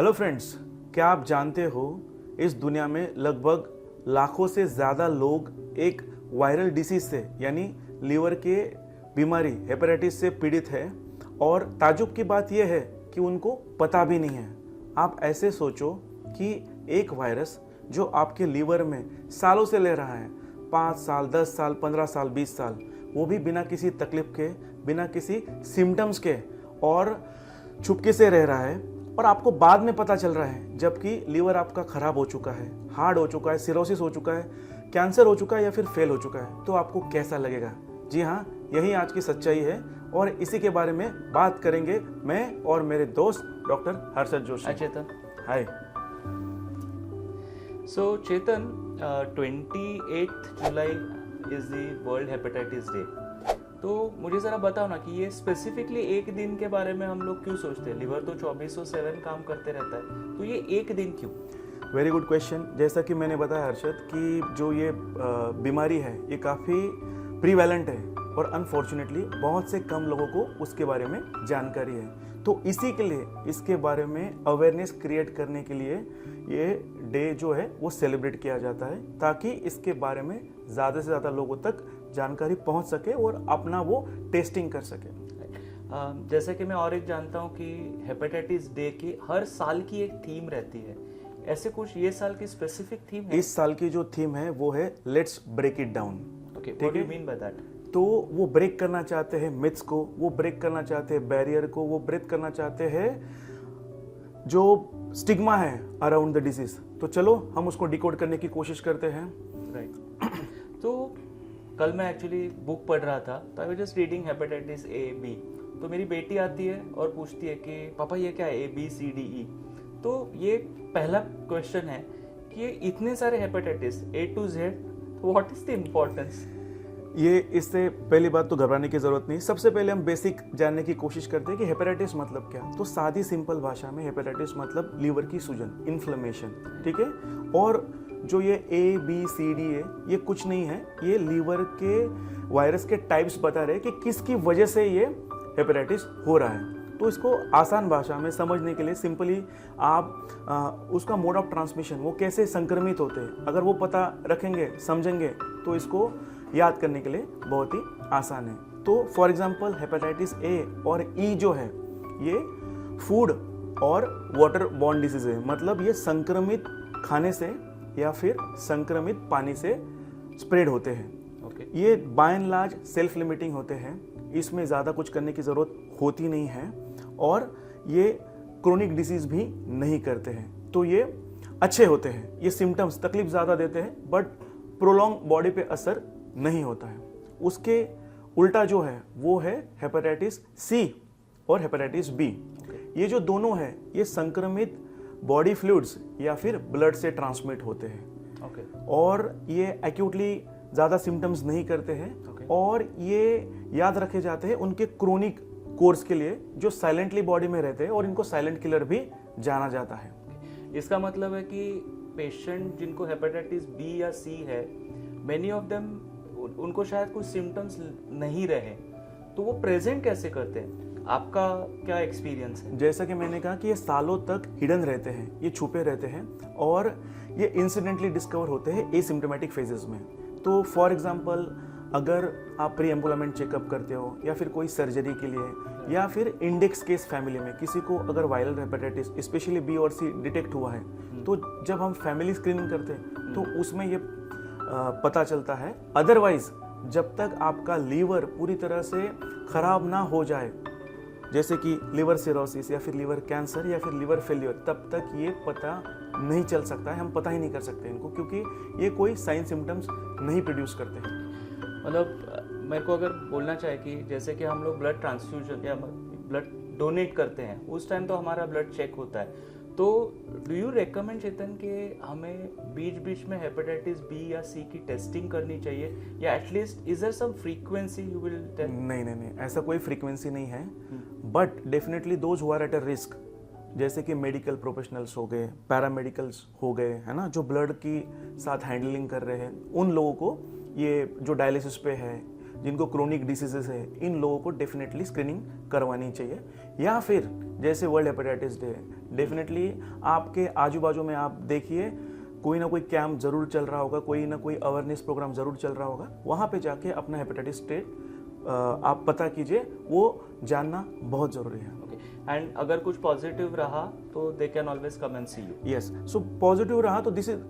Hello friends, क्या आप जानते हो इस दुनिया में लगभग लाखों से ज़्यादा लोग एक वायरल डिसीज से यानी लीवर के बीमारी हेपेटाइटिस से पीड़ित है और ताजुब की बात यह है कि उनको पता भी नहीं है। आप ऐसे सोचो कि एक वायरस जो आपके लीवर में सालों से ले रहा है, 5 साल, 10 साल, 15 साल, 20 साल, वो भी बिना किसी तकलीफ के, बिना किसी सिम्टम्स के और छुपके से रह रहा है और आपको बाद में पता चल रहा है, जबकि लीवर आपका खराब हो चुका है, हार्ड हो चुका है, सिरोसिस हो चुका है, कैंसर हो चुका है या फिर फेल हो चुका है, तो आपको कैसा लगेगा? जी हाँ, यही आज की सच्चाई है और इसी के बारे में बात करेंगे मैं और मेरे दोस्त doctor Harshad Joshi. Hi Chetan. Hi. So Chetan, 28th July is the world hepatitis day. तो मुझे ज़रा बताओ ना कि ये स्पेसिफिकली एक दिन के बारे में हम लोग क्यों सोचते हैं? लीवर तो 24/7 काम करते रहता है, तो ये एक दिन क्यों? Very good question. जैसा कि मैंने बताया हर्षद कि जो ये बीमारी है ये काफ़ी प्रीवैलेंट है और अनफॉर्चुनेटली बहुत से कम लोगों को उसके बारे में जानकारी है। तो इसी के लिए इसके बारे में अवेयरनेस क्रिएट करने के लिए ये डे जो है वो सेलिब्रेट किया जाता है, ताकि इसके बारे में ज़्यादा से ज़्यादा लोगों तक जानकारी पहुंच सके और अपना वो टेस्टिंग कर सके। जैसे कि मैं और एक जानता हूँ कि हेपेटाइटिस डे की हर साल की एक थीम रहती है, ऐसे कुछ ये साल की स्पेसिफिक थीम है? इस साल की जो थीम है वो है let's break it down. Okay, what do you mean by that? तो वो ब्रेक करना चाहते हैं मिथ्स को, वो ब्रेक करना चाहते हैं बैरियर को, वो ब्रेक करना चाहते हैं जो स्टिग्मा है अराउंड द डिजीज। तो चलो हम उसको डिकोड करने की कोशिश करते हैं। राइट। तो कल मैं एक्चुअली बुक पढ़ रहा था, तो I was just reading hepatitis A B. तो मेरी बेटी आती है और पूछती है कि पापा ये क्या है, ABCDE। तो ये पहला क्वेश्चन है कि ये इतने सारे hepatitis A to Z, what is the importance? ये इससे पहली बात तो घबराने की जरूरत नहीं। सबसे पहले हम बेसिक जानने की कोशिश करते हैं कि हेपेटाइटिस मतलब क्या। तो सादी सिंपल भाषा में हेपेटाइटिस मतलब लीवर की सूजन, इन्फ्लेमेशन, ठीक है। और जो ये ABCD है ये कुछ नहीं है, ये लीवर के वायरस के टाइप्स बता रहे हैं कि किसकी वजह से ये हेपेटाइटिस हो रहा है। तो इसको आसान भाषा में समझने के लिए सिंपली आप उसका मोड ऑफ ट्रांसमिशन, वो कैसे संक्रमित होते हैं, अगर वो पता रखेंगे, समझेंगे, तो इसको याद करने के लिए बहुत ही आसान है। तो फॉर एग्जांपल हेपेटाइटिस A और E जो है ये फूड और वाटर बॉर्न डिजीज है, मतलब ये संक्रमित खाने से या फिर संक्रमित पानी से स्प्रेड होते हैं। ओके। ये by and large self limiting होते हैं, इसमें ज़्यादा कुछ करने की ज़रूरत होती नहीं है और ये क्रोनिक डिसीज भी नहीं करते हैं। तो ये अच्छे होते हैं, ये सिम्टम्स तकलीफ ज़्यादा देते हैं बट प्रोलॉन्ग बॉडी पे असर नहीं होता है। उसके उल्टा जो है वो है हेपेटाइटिस C और हेपेटाइटिस B। ये जो दोनों है ये संक्रमित बॉडी फ्लूइड्स या फिर ब्लड से ट्रांसमिट होते हैं। ओके। और ये एक्यूटली ज़्यादा सिम्टम्स नहीं करते हैं। और ये याद रखे जाते हैं उनके क्रोनिक कोर्स के लिए जो साइलेंटली बॉडी में रहते हैं और इनको साइलेंट किलर भी जाना जाता है। इसका मतलब है कि पेशेंट जिनको हेपेटाइटिस B या C है, मेनी ऑफ देम उनको शायद कुछ सिम्टम्स नहीं रहे, तो वो प्रेजेंट कैसे करते हैं? आपका क्या एक्सपीरियंस है? जैसा कि मैंने कहा कि ये सालों तक हिडन रहते हैं, ये छुपे रहते हैं और ये इंसिडेंटली डिस्कवर होते हैं एसिम्प्टोमेटिक फेजेस में। तो फॉर एग्जांपल अगर आप प्री एम्प्लॉयमेंट चेकअप करते हो या फिर कोई सर्जरी के लिए या फिर इंडेक्स केस फैमिली में किसी को अगर वायरल हेपेटाइटिस स्पेशली B और C डिटेक्ट हुआ है, तो जब हम फैमिली स्क्रीनिंग करते हैं तो उसमें ये पता चलता है। अदरवाइज जब तक आपका लीवर पूरी तरह से खराब ना हो जाए, जैसे कि लिवर सिरोसिस या फिर लिवर कैंसर या फिर लिवर फेलियर, तब तक ये पता नहीं चल सकता है। हम पता ही नहीं कर सकते इनको, क्योंकि ये कोई साइन सिम्टम्स नहीं प्रोड्यूस करते हैं। मतलब मेरे को अगर बोलना चाहे कि जैसे कि हम लोग ब्लड ट्रांसफ्यूजन या ब्लड डोनेट करते हैं, उस टाइम तो हमारा ब्लड चेक होता है, तो डू यू रेकमेंड चेतन कि हमें बीच बीच में हेपेटाइटिस B या C की टेस्टिंग करनी चाहिए, या at least is there some frequency you will tell? नहीं, ऐसा कोई फ्रीक्वेंसी नहीं है, but definitely those who are at a risk, जैसे कि मेडिकल प्रोफेशनल्स हो गए, पैरामेडिकल्स हो गए, है ना, जो ब्लड की साथ हैंडलिंग कर रहे हैं, उन लोगों को, ये जो डायलिसिस पे है जिनको क्रोनिक डिसीजेस है, इन लोगों को डेफिनेटली स्क्रीनिंग करवानी चाहिए। या फिर जैसे वर्ल्ड हेपेटाइटिस डे, डेफिनेटली आपके आजू बाजू में आप देखिए कोई ना कोई कैंप जरूर चल रहा होगा, कोई ना कोई अवेयरनेस प्रोग्राम जरूर चल रहा होगा। वहाँ पे जाके अपना हेपेटाइटिस स्टेट आप पता कीजिए, वो जानना बहुत ज़रूरी है। एंड अगर कुछ पॉजिटिव रहा तो they can always come and see you. Yes, so positive रहा तो दिस इज,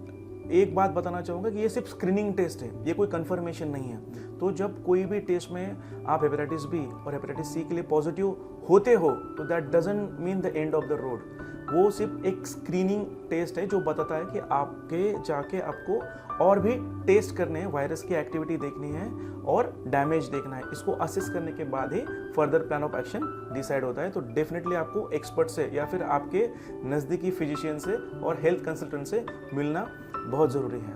एक बात बताना चाहूँगा कि ये सिर्फ स्क्रीनिंग टेस्ट है, ये कोई कंफर्मेशन नहीं है। तो जब कोई भी टेस्ट में आप हेपेटाइटिस बी और हेपेटाइटिस सी के लिए पॉजिटिव होते हो तो that doesn't mean the end of the road. वो सिर्फ एक स्क्रीनिंग टेस्ट है जो बताता है कि आपके जाके आपको और भी टेस्ट करने हैं, वायरस की एक्टिविटी देखनी है और डैमेज देखना है। इसको असेस करने के बाद ही further plan of action decide होता है। तो डेफिनेटली आपको एक्सपर्ट से या फिर आपके नज़दीकी फिजिशियन से और हेल्थ कंसल्टेंट से मिलना बहुत ज़रूरी है।